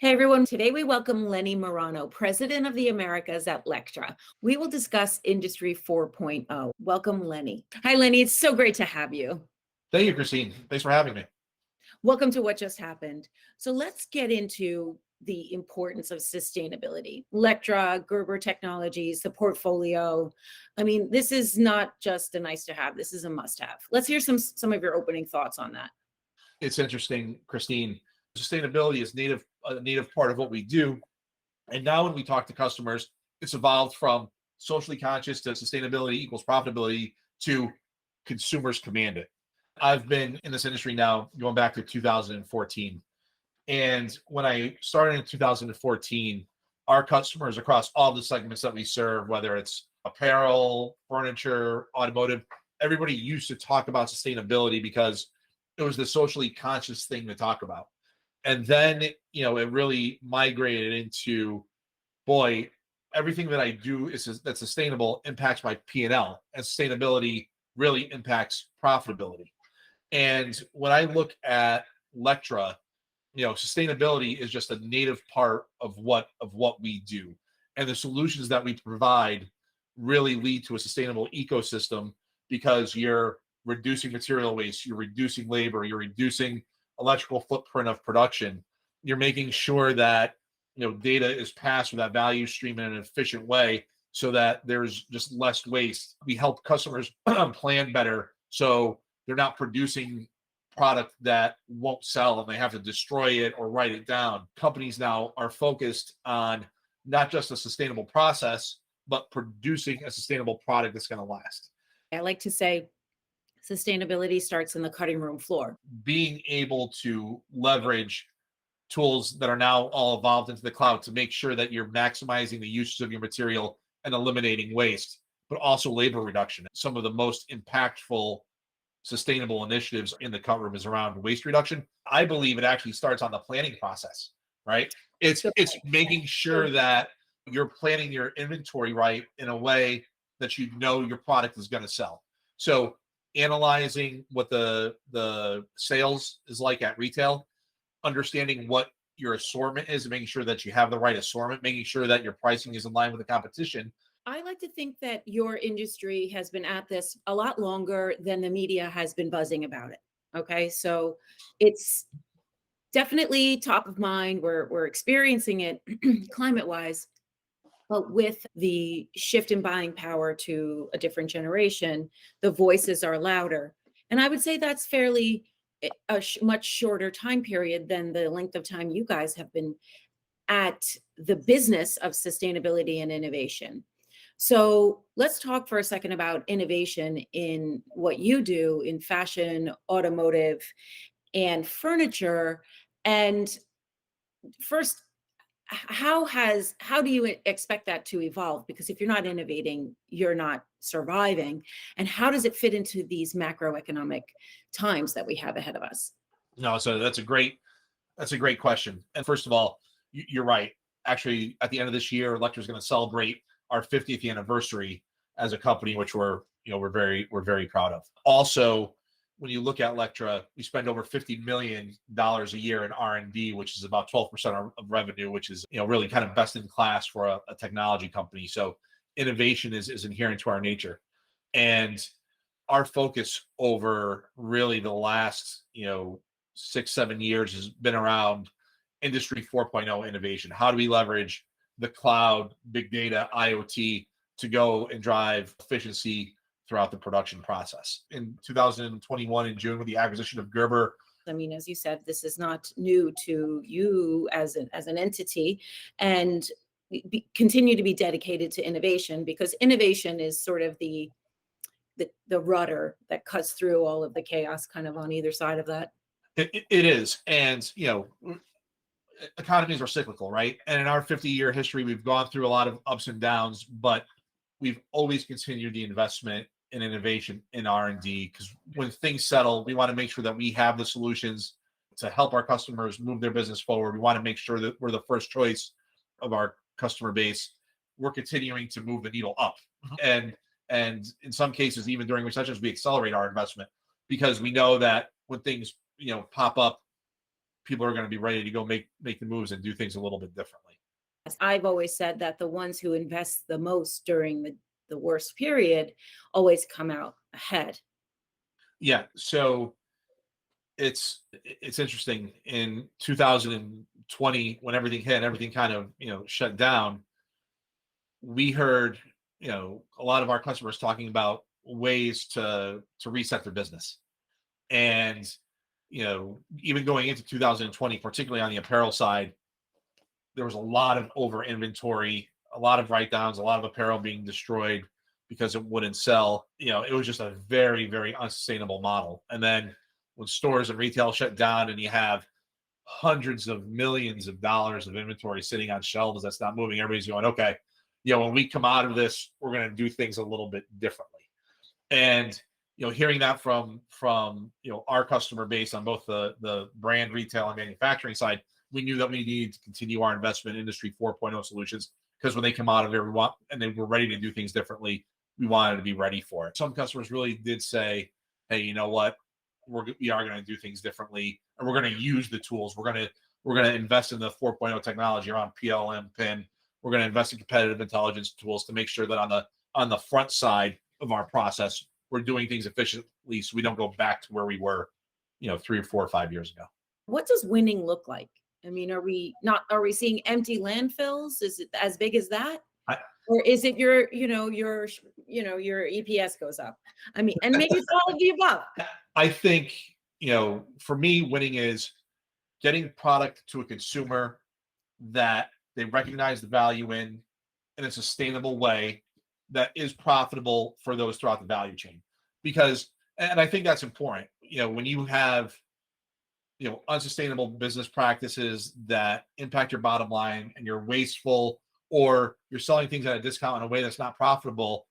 Hey everyone, today we welcome Lenny Marano, President of the Americas at Lectra. We will discuss Industry 4.0. Welcome, Lenny. Hi, Lenny. It's so great to have you. Thank you, Christine. Thanks for having me. Welcome to What Just Happened. So let's get into the importance of sustainability. Lectra, Gerber Technologies, the portfolio. I mean, this is not just a nice to have, this is a must have. Let's hear some of your opening thoughts on that. It's interesting, Christine. Sustainability is a native part of what we do. And now when we talk to customers, it's evolved from socially conscious to sustainability equals profitability to consumers command it. I've been in this industry now going back to 2014. And when I started in 2014, our customers across all the segments that we serve, whether it's apparel, furniture, automotive, everybody used to talk about sustainability because it was the socially conscious thing to talk about. And then, it really migrated into, boy, everything that I do that's sustainable impacts my P&L, and sustainability really impacts profitability. And when I look at Lectra, sustainability is just a native part of what we do, and the solutions that we provide really lead to a sustainable ecosystem because you're reducing material waste, you're reducing labor, you're reducing electrical footprint of production, you're making sure that data is passed with that value stream in an efficient way so that there's just less waste. We help customers plan better so they're not producing product that won't sell and they have to destroy it or write it down. Companies now are focused on not just a sustainable process, but producing a sustainable product that's going to last. I like to say sustainability starts in the cutting room floor. Being able to leverage tools that are now all evolved into the cloud to make sure that you're maximizing the usage of your material and eliminating waste, but also labor reduction. Some of the most impactful sustainable initiatives in the cut room is around waste reduction. I believe it actually starts on the planning process, right? It's making sure that you're planning your inventory right in a way that your product is going to sell. So analyzing what the sales is like at retail, understanding what your assortment is, and making sure that you have the right assortment, making sure that your pricing is in line with the competition. I like to think that your industry has been at this a lot longer than the media has been buzzing about it. Okay, so it's definitely top of mind. We're experiencing it climate-wise, but with the shift in buying power to a different generation, the voices are louder. And I would say that's fairly much shorter time period than the length of time you guys have been at the business of sustainability and innovation. So let's talk for a second about innovation in what you do in fashion, automotive, and furniture. And first, how do you expect that to evolve? Because if you're not innovating, you're not surviving. And how does it fit into these macroeconomic times that we have ahead of us? No, so that's a great question. And first of all, you're right. Actually, at the end of this year, Lectra is going to celebrate our 50th anniversary as a company, which we're very proud of. Also, when you look at Lectra, we spend over $50 million a year in R&D, which is about 12% of revenue, which is really kind of best in class for a technology company. So innovation is inherent to our nature, and our focus over really the last 6-7 years has been around Industry 4.0 innovation. How do we leverage the cloud, big data, IoT to go and drive efficiency throughout the production process? In 2021, in June, with the acquisition of Gerber. I mean, as you said, this is not new to you as an entity, and continue to be dedicated to innovation, because innovation is sort of the rudder that cuts through all of the chaos kind of on either side of that. It is. And, economies are cyclical, right? And in our 50-year history, we've gone through a lot of ups and downs, but we've always continued the investment in innovation in R&D, because when things settle, we want to make sure that we have the solutions to help our customers move their business forward. We want to make sure that we're the first choice of our customer base. We're continuing to move the needle up. And in some cases, even during recessions, we accelerate our investment because we know that when things pop up, people are going to be ready to go make the moves and do things a little bit differently. I've always said that the ones who invest the most during the worst period always come out ahead. Yeah. So it's interesting. In 2020, when everything hit, everything kind of shut down. We heard a lot of our customers talking about ways to reset their business, and even going into 2020, particularly on the apparel side, there was a lot of over inventory, a lot of write downs, a lot of apparel being destroyed because it wouldn't sell. It was just a very, very unsustainable model. And then when stores and retail shut down and you have hundreds of millions of dollars of inventory sitting on shelves that's not moving, everybody's going, okay, when we come out of this, we're going to do things a little bit differently. And hearing that from our customer base on both the brand, retail, and manufacturing side, we knew that we needed to continue our investment in Industry 4.0 solutions, because when they come out of it, and they were ready to do things differently, we wanted to be ready for it. Some customers really did say, hey, you know what, we are going to do things differently, and we're going to use the tools. We're going to invest in the 4.0 technology around PLM, PIN. We're going to invest in competitive intelligence tools to make sure that on the front side of our process, we're doing things efficiently, so we don't go back to where we were 3 or 4 or 5 years ago. What does winning look like? I mean, are we seeing empty landfills? Is it as big as that? Or is it your EPS goes up? I mean, and maybe it's all of the above. I think, for me, winning is getting product to a consumer that they recognize the value in a sustainable way that is profitable for those throughout the value chain. And I think that's important. When you have unsustainable business practices that impact your bottom line, and you're wasteful, or you're selling things at a discount in a way that's not profitable,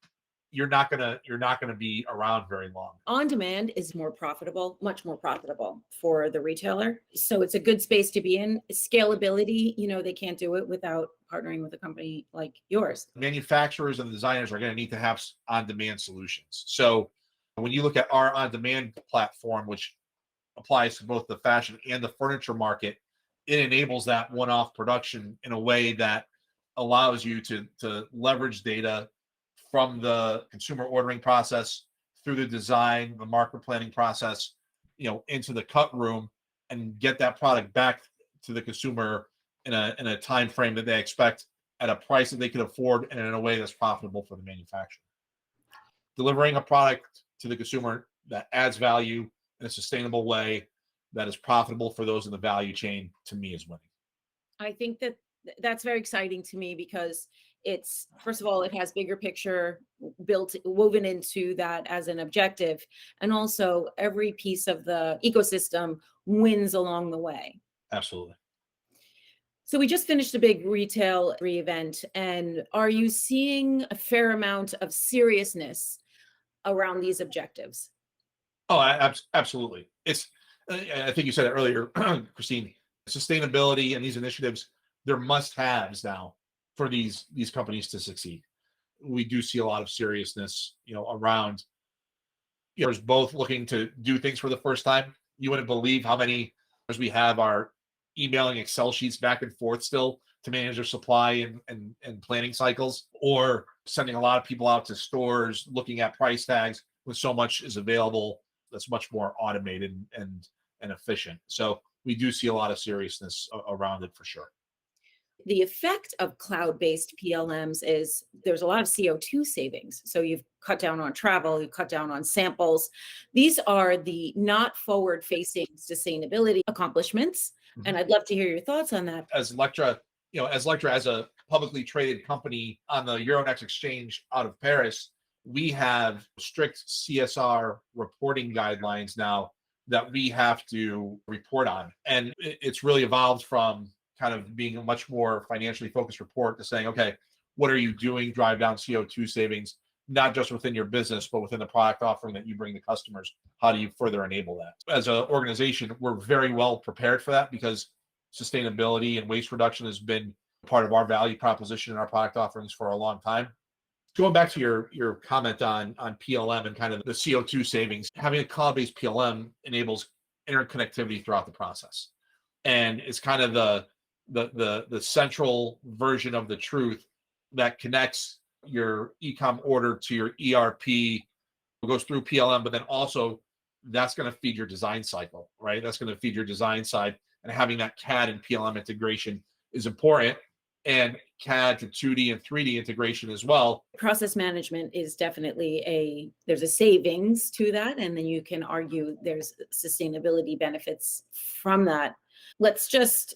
you're not gonna be around very long. On demand is more profitable, much more profitable for the retailer. So it's a good space to be in. Scalability, they can't do it without partnering with a company like yours. Manufacturers and designers are going to need to have on-demand solutions. So when you look at our on-demand platform, which applies to both the fashion and the furniture market, it enables that one-off production in a way that allows you to leverage data from the consumer ordering process through the design, the market planning process, into the cut room, and get that product back to the consumer in a time frame that they expect, at a price that they can afford, and in a way that's profitable for the manufacturer. Delivering a product to the consumer that adds value in a sustainable way that is profitable for those in the value chain, to me, is winning. I think that's very exciting to me, because it's, first of all, it has bigger picture woven into that as an objective, and also every piece of the ecosystem wins along the way. Absolutely. So we just finished a big retail event, and are you seeing a fair amount of seriousness around these objectives? Oh, absolutely. I think you said it earlier, Christine. Sustainability and these initiatives, they're must-haves now for these companies to succeed. We do see a lot of seriousness, around. There's both looking to do things for the first time. You wouldn't believe how many we have are emailing Excel sheets back and forth still to manage their supply and planning cycles, or sending a lot of people out to stores looking at price tags when so much is available that's much more automated and efficient. So we do see a lot of seriousness around it, for sure. The effect of cloud-based PLMs is there's a lot of CO2 savings. So you've cut down on travel, you cut down on samples. These are the not forward-facing sustainability accomplishments. Mhm. And I'd love to hear your thoughts on that. As Lectra, as a publicly traded company on the Euronext exchange out of Paris, we have strict CSR reporting guidelines now that we have to report on. And it's really evolved from kind of being a much more financially focused report to saying, okay, what are you doing, drive down CO2 savings, not just within your business, but within the product offering that you bring to customers? How do you further enable that? As an organization, we're very well prepared for that, because sustainability and waste reduction has been part of our value proposition and our product offerings for a long time. Going back to your comment on PLM and kind of the CO2 savings, having a cloud-based PLM enables interconnectivity throughout the process. and it's kind of the central version of the truth that connects your ecom order to your ERP, goes through PLM, but then also that's going to feed your design cycle, right? That's going to feed your design side, and having that CAD and PLM integration is important, and CAD to 2D and 3D integration as well. Process management is definitely there's a savings to that, and then you can argue there's sustainability benefits from that. Let's just,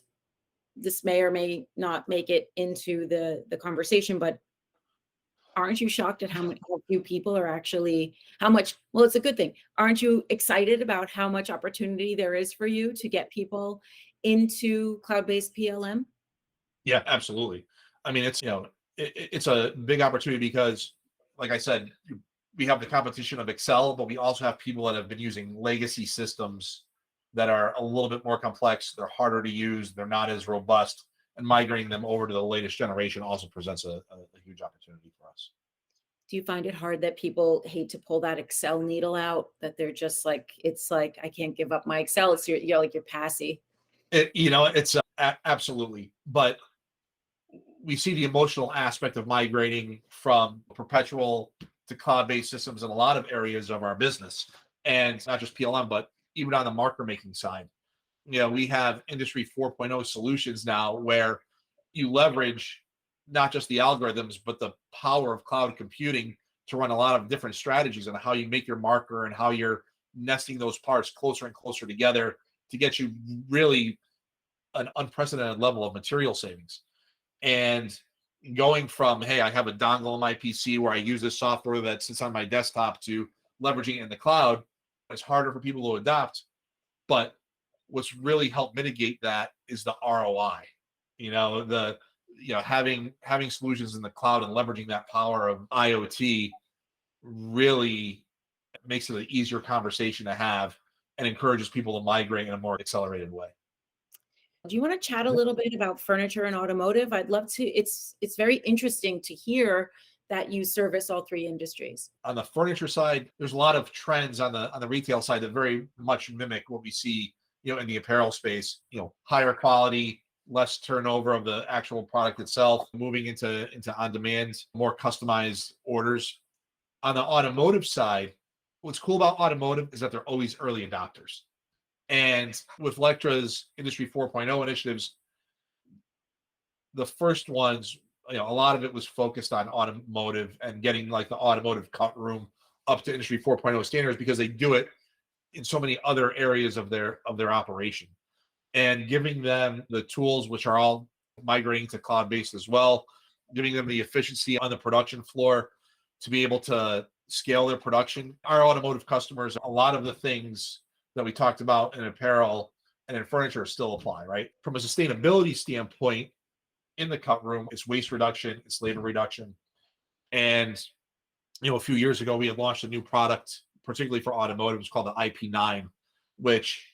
this may or may not make it into the conversation, but aren't you shocked at how few people are actually, how much, well, it's a good thing. Aren't you excited about how much opportunity there is for you to get people into cloud-based PLM? Yeah, absolutely. I mean, it's a big opportunity because, like I said, we have the competition of Excel, but we also have people that have been using legacy systems that are a little bit more complex. They're harder to use. They're not as robust, and migrating them over to the latest generation also presents a huge opportunity for us. Do you find it hard that people hate to pull that Excel needle out, that they're just like, it's like, I can't give up my Excel. It's you're like, you're passy. It's absolutely, but we see the emotional aspect of migrating from perpetual to cloud-based systems in a lot of areas of our business, and not just PLM, but even on the marker making side. We have industry 4.0 solutions now where you leverage not just the algorithms, but the power of cloud computing to run a lot of different strategies on how you make your marker and how you're nesting those parts closer and closer together to get you really an unprecedented level of material savings. And going from, hey, I have a dongle on my PC where I use this software that sits on my desktop, to leveraging it in the cloud, it's harder for people to adopt. But what's really helped mitigate that is the ROI. Having solutions in the cloud and leveraging that power of IoT really makes it an easier conversation to have and encourages people to migrate in a more accelerated way. Do you want to chat a little bit about furniture and automotive? I'd love to. It's very interesting to hear that you service all three industries. On the furniture side, there's a lot of trends on the retail side that very much mimic what we see, in the apparel space. Higher quality, less turnover of the actual product itself, moving into on-demand, more customized orders. On the automotive side, what's cool about automotive is that they're always early adopters. And with Lectra's Industry 4.0 initiatives, the first ones, a lot of it was focused on automotive and getting like the automotive cut room up to Industry 4.0 standards, because they do it in so many other areas of their operation, and giving them the tools, which are all migrating to cloud-based as well, giving them the efficiency on the production floor to be able to scale their production. Our automotive customers, a lot of the things that we talked about in apparel and in furniture still apply, right? From a sustainability standpoint, in the cut room, it's waste reduction, it's labor reduction. And, a few years ago, we had launched a new product, particularly for automotive. It's called the IP9, which,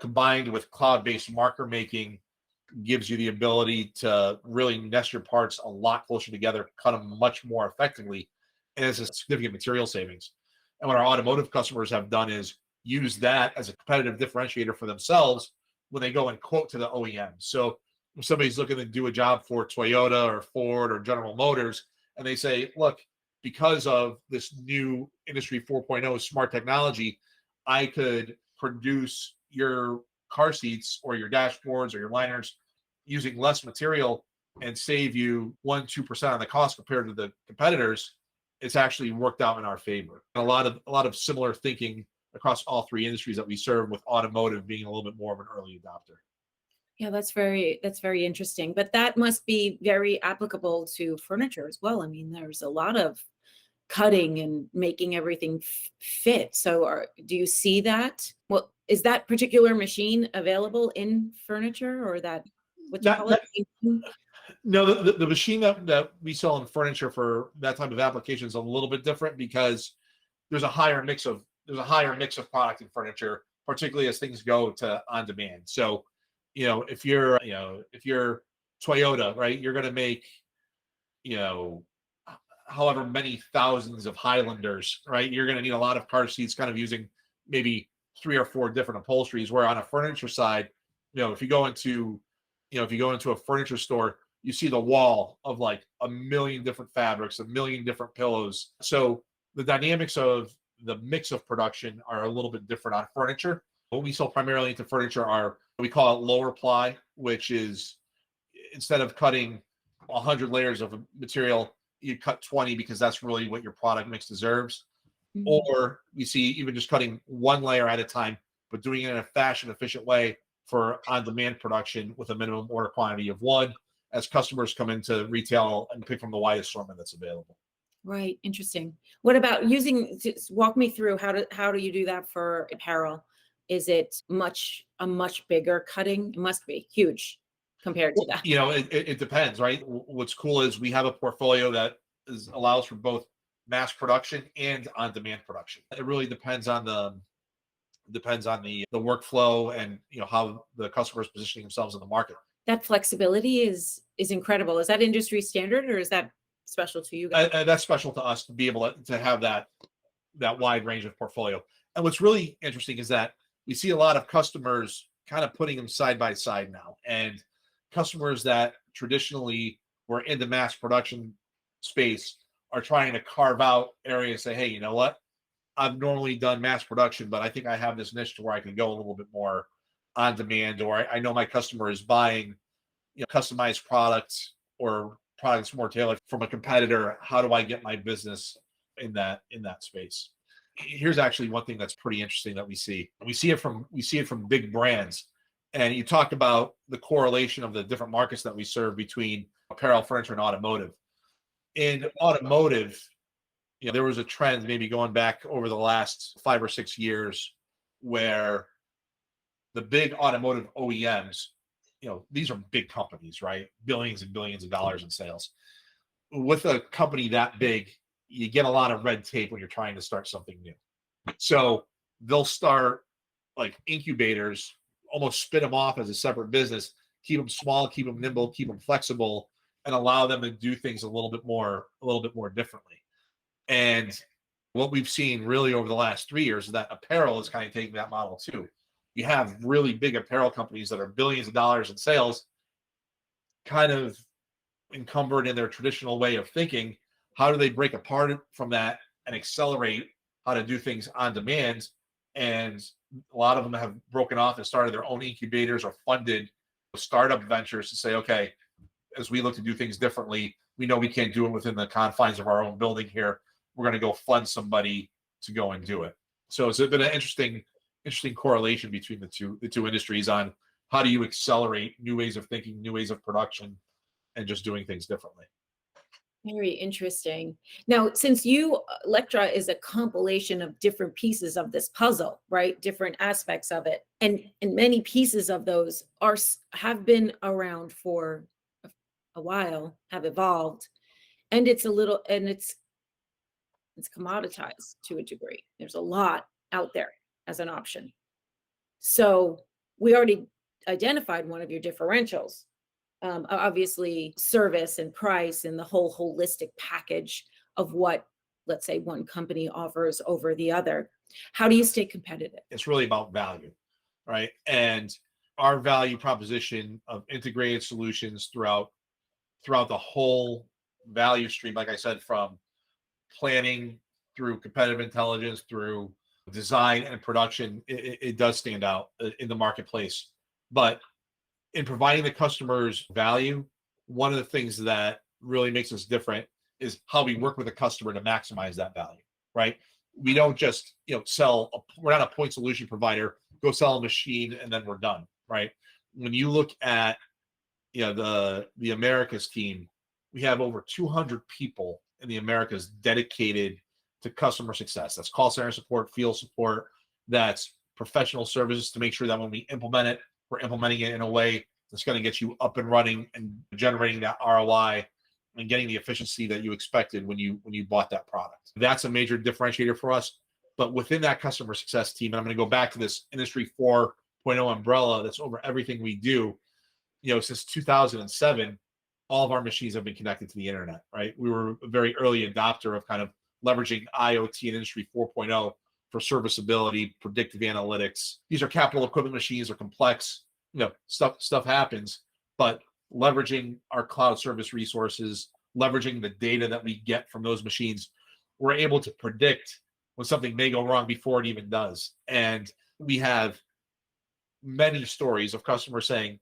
combined with cloud-based marker making, gives you the ability to really nest your parts a lot closer together, cut them much more effectively, and it's a significant material savings. And what our automotive customers have done is use that as a competitive differentiator for themselves when they go and quote to the OEM. So if somebody's looking to do a job for Toyota or Ford or General Motors, and they say, look, because of this new Industry 4.0 smart technology, I could produce your car seats or your dashboards or your liners using less material and save you 1-2% on the cost compared to the competitors, it's actually worked out in our favor. And a lot of similar thinking across all three industries that we serve, with automotive being a little bit more of an early adopter. Yeah, that's very interesting. But that must be very applicable to furniture as well. I mean, there's a lot of cutting and making everything fit. So do you see that? Well, is that particular machine available in furniture, or that, what do you That, call it? that No, the machine that we sell in furniture for that type of application is a little bit different, because there's a higher mix of product in furniture, particularly as things go to on demand. So, if you're Toyota, right, you're going to make, you know, however many thousands of Highlanders, right? You're going to need a lot of car seats, kind of using maybe 3 or 4 different upholsteries. Where on a furniture side, if you go into, if you go into a furniture store, you see the wall of like a million different fabrics, a million different pillows. So the dynamics of the mix of production are a little bit different on furniture. What we sell primarily into furniture are, we call it lower ply, which is, instead of cutting 100 layers of material, you cut 20 because that's really what your product mix deserves. Mhm. Or we see even just cutting one layer at a time, but doing it in a fashion efficient way for on-demand production with a minimum order quantity of one, as customers come into retail and pick from the wide assortment that's available. Right, interesting. What about just walk me through how do you do that for apparel? Is it a much bigger cutting? It must be huge compared to Well, that. it depends, right? What's cool is we have a portfolio that allows for both mass production and on-demand production. It really depends on the workflow and how the customer is positioning themselves in the market. That flexibility is incredible. Is that industry standard or is that special to you guys? That's special to us to be able to have that wide range of portfolio. And what's really interesting is that we see a lot of customers kind of putting them side by side now, and customers that traditionally were in the mass production space are trying to carve out areas, say, hey, you know what? I've normally done mass production, but I think I have this niche to where I can go a little bit more on demand, or I know my customer is buying, customized products or products more tailored from a competitor. How do I get my business in that space? Here's actually one thing that's pretty interesting that we see. We see it from big brands. And you talk about the correlation of the different markets that we serve between apparel, furniture, and automotive. In automotive, there was a trend maybe going back over the last 5 or 6 years where the big automotive OEMs, these are big companies, right? Billions and billions of dollars in sales. With a company that big, you get a lot of red tape when you're trying to start something new. So they'll start like incubators, almost spin them off as a separate business, keep them small, keep them nimble, keep them flexible, and allow them to do things a little bit more differently. And what we've seen really over the last 3 years is that apparel is kind of taking that model too. You have really big apparel companies that are billions of dollars in sales, kind of encumbered in their traditional way of thinking. How do they break apart from that and accelerate how to do things on demand? And a lot of them have broken off and started their own incubators or funded startup ventures to say, okay, as we look to do things differently, we know we can't do it within the confines of our own building here. We're going to go fund somebody to go and do it. So it's been an interesting correlation between the two industries on how do you accelerate new ways of thinking, new ways of production, and just doing things differently. Very interesting. Now, since Lectra is a compilation of different pieces of this puzzle, right? Different aspects of it, and many pieces of those have been around for a while, have evolved, and it's commoditized to a degree. There's a lot out there as an option. So we already identified one of your differentials. Obviously, service and price and the whole holistic package of what, let's say, one company offers over the other. How do you stay competitive? It's really about value, right? And our value proposition of integrated solutions throughout the whole value stream, like I said, from planning through competitive intelligence, through design and production, it does stand out in the marketplace. But in providing the customers value, one of the things that really makes us different is how we work with the customer to maximize that value, right? We don't just, we're not a point solution provider, go sell a machine and then we're done, right? When you look at, the Americas team, we have over 200 people in the Americas dedicated to customer success. That's call center support, field support, that's professional services to make sure that when we implement it, we're implementing it in a way that's going to get you up and running and generating that ROI and getting the efficiency that you expected when you bought that product. That's a major differentiator for us. But within that customer success team, and I'm going to go back to this Industry 4.0 umbrella that's over everything we do, since 2007, all of our machines have been connected to the internet, right? We were a very early adopter of kind of leveraging IoT and Industry 4.0 for serviceability, predictive analytics. These are capital equipment machines, are complex. stuff happens, but leveraging our cloud service resources, leveraging the data that we get from those machines, we're able to predict when something may go wrong before it even does. And we have many stories of customers saying,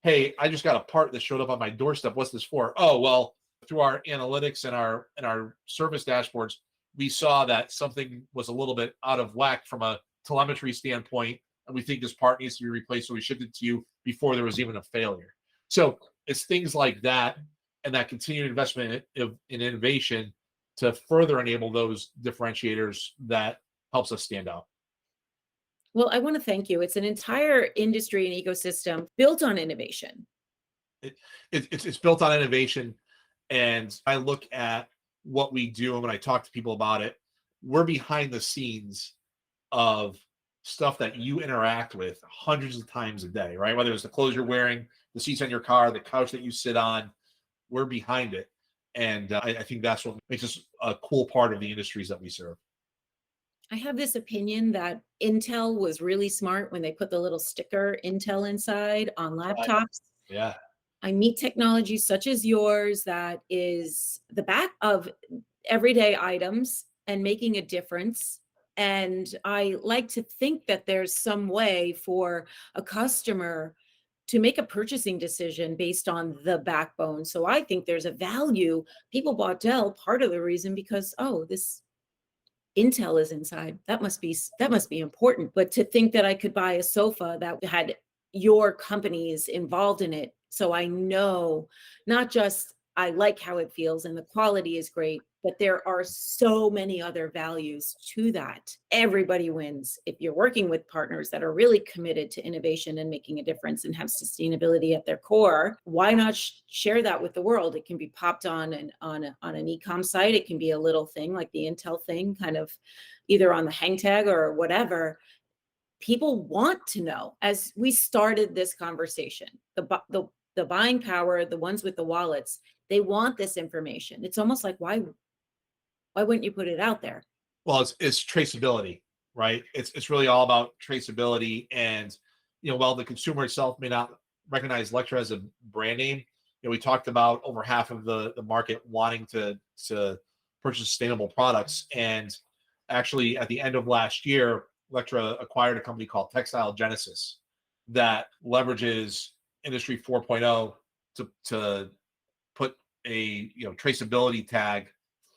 "Hey, I just got a part that showed up on my doorstep. What's this for?" "Oh, well, through our analytics and our service dashboards, we saw that something was a little bit out of whack from a telemetry standpoint, and we think this part needs to be replaced, so we shipped it to you before there was even a failure." So it's things like that, and that continued investment in innovation to further enable those differentiators that helps us stand out. Well, I want to thank you. It's an entire industry and ecosystem built on innovation. it, it's built on innovation, and I look at what we do, and when I talk to people about it, we're behind the scenes of stuff that you interact with hundreds of times a day, right? Whether it's the clothes you're wearing, the seats on your car, the couch that you sit on, we're behind it. And I think that's what makes us a cool part of the industries that we serve. I have this opinion that Intel was really smart when they put the little sticker Intel inside on Right. laptops. Yeah. I meet technology such as yours that is the back of everyday items and making a difference. And I like to think that there's some way for a customer to make a purchasing decision based on the backbone. So I think there's a value. People bought Dell part of the reason because, oh, this Intel is inside. That must be important. But to think that I could buy a sofa that had your companies involved in it, so I know not just I like how it feels and the quality is great, but there are so many other values to that. Everybody wins if you're working with partners that are really committed to innovation and making a difference and have sustainability at their core. Why not share that with the world? It can be popped on an e-com site. It can be a little thing like the Intel thing, kind of either on the hang tag or whatever. People want to know. As we started this conversation, the buying power, the ones with the wallets, they want this information. It's almost like why wouldn't you put it out there? Well, it's traceability, right? It's really all about traceability, and while the consumer itself may not recognize Lectra as a brand name, we talked about over half of the market wanting to purchase sustainable products, and actually at the end of last year, Lectra acquired a company called Textile Genesis that leverages Industry 4.0 to put a traceability tag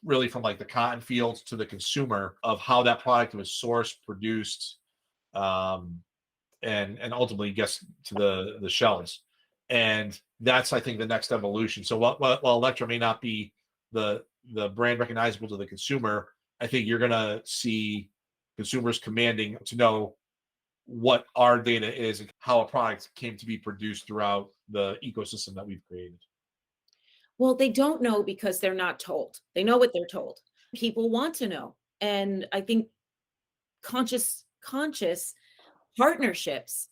really from like the cotton fields to the consumer of how that product was sourced, produced, um, and ultimately gets to the shelves. And that's I think the next evolution. So while Electra may not be the brand recognizable to the consumer, I think you're gonna see consumers commanding to know what our data is and how a product came to be produced throughout the ecosystem that we've created. Well, they don't know because they're not told. They know what they're told. People want to know. And I think conscious partnerships,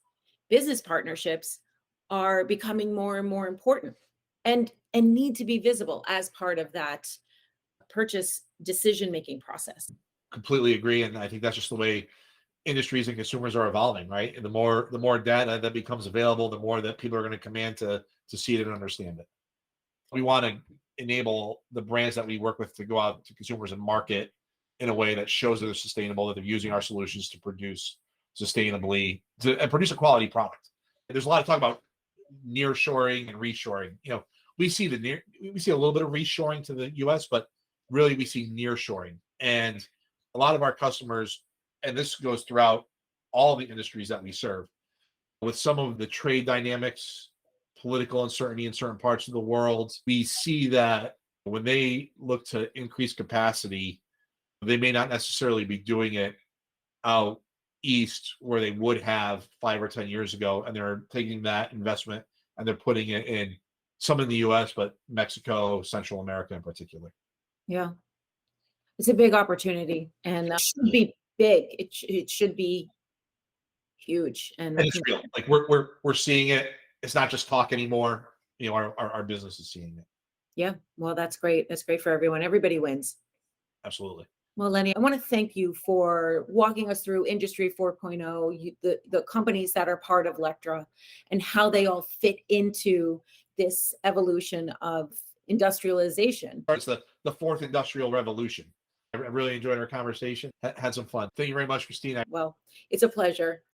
business partnerships are becoming more and more important and need to be visible as part of that purchase decision making process. Completely agree, and I think that's just the way industries and consumers are evolving, right? And the more data that becomes available, the more that people are going to command to see it and understand it. We want to enable the brands that we work with to go out to consumers and market in a way that shows that they're sustainable, that they're using our solutions to produce sustainably and produce a quality product. And there's a lot of talk about near shoring and reshoring. We see a little bit of reshoring to the US, but really we see near shoring. And a lot of our customers, and this goes throughout all the industries that we serve, with some of the trade dynamics, political uncertainty in certain parts of the world, we see that when they look to increase capacity, they may not necessarily be doing it out east where they would have 5 or 10 years ago. And they're taking that investment and they're putting it in some in the US, but Mexico, Central America in particular. Yeah, it's a big opportunity and should be big. It should be huge. And And it's real. Like we're seeing it. It's not just talk anymore. Our business is seeing it. yeah, well, that's great. That's great for everyone. Everybody wins. Absolutely. Well, Lenny, I want to thank you for walking us through Industry 4.0, the companies that are part of Lectra, and how they all fit into this evolution of industrialization. It's the fourth industrial revolution. I really enjoyed our conversation. Had some fun. Thank you very much, Christine. Well, it's a pleasure.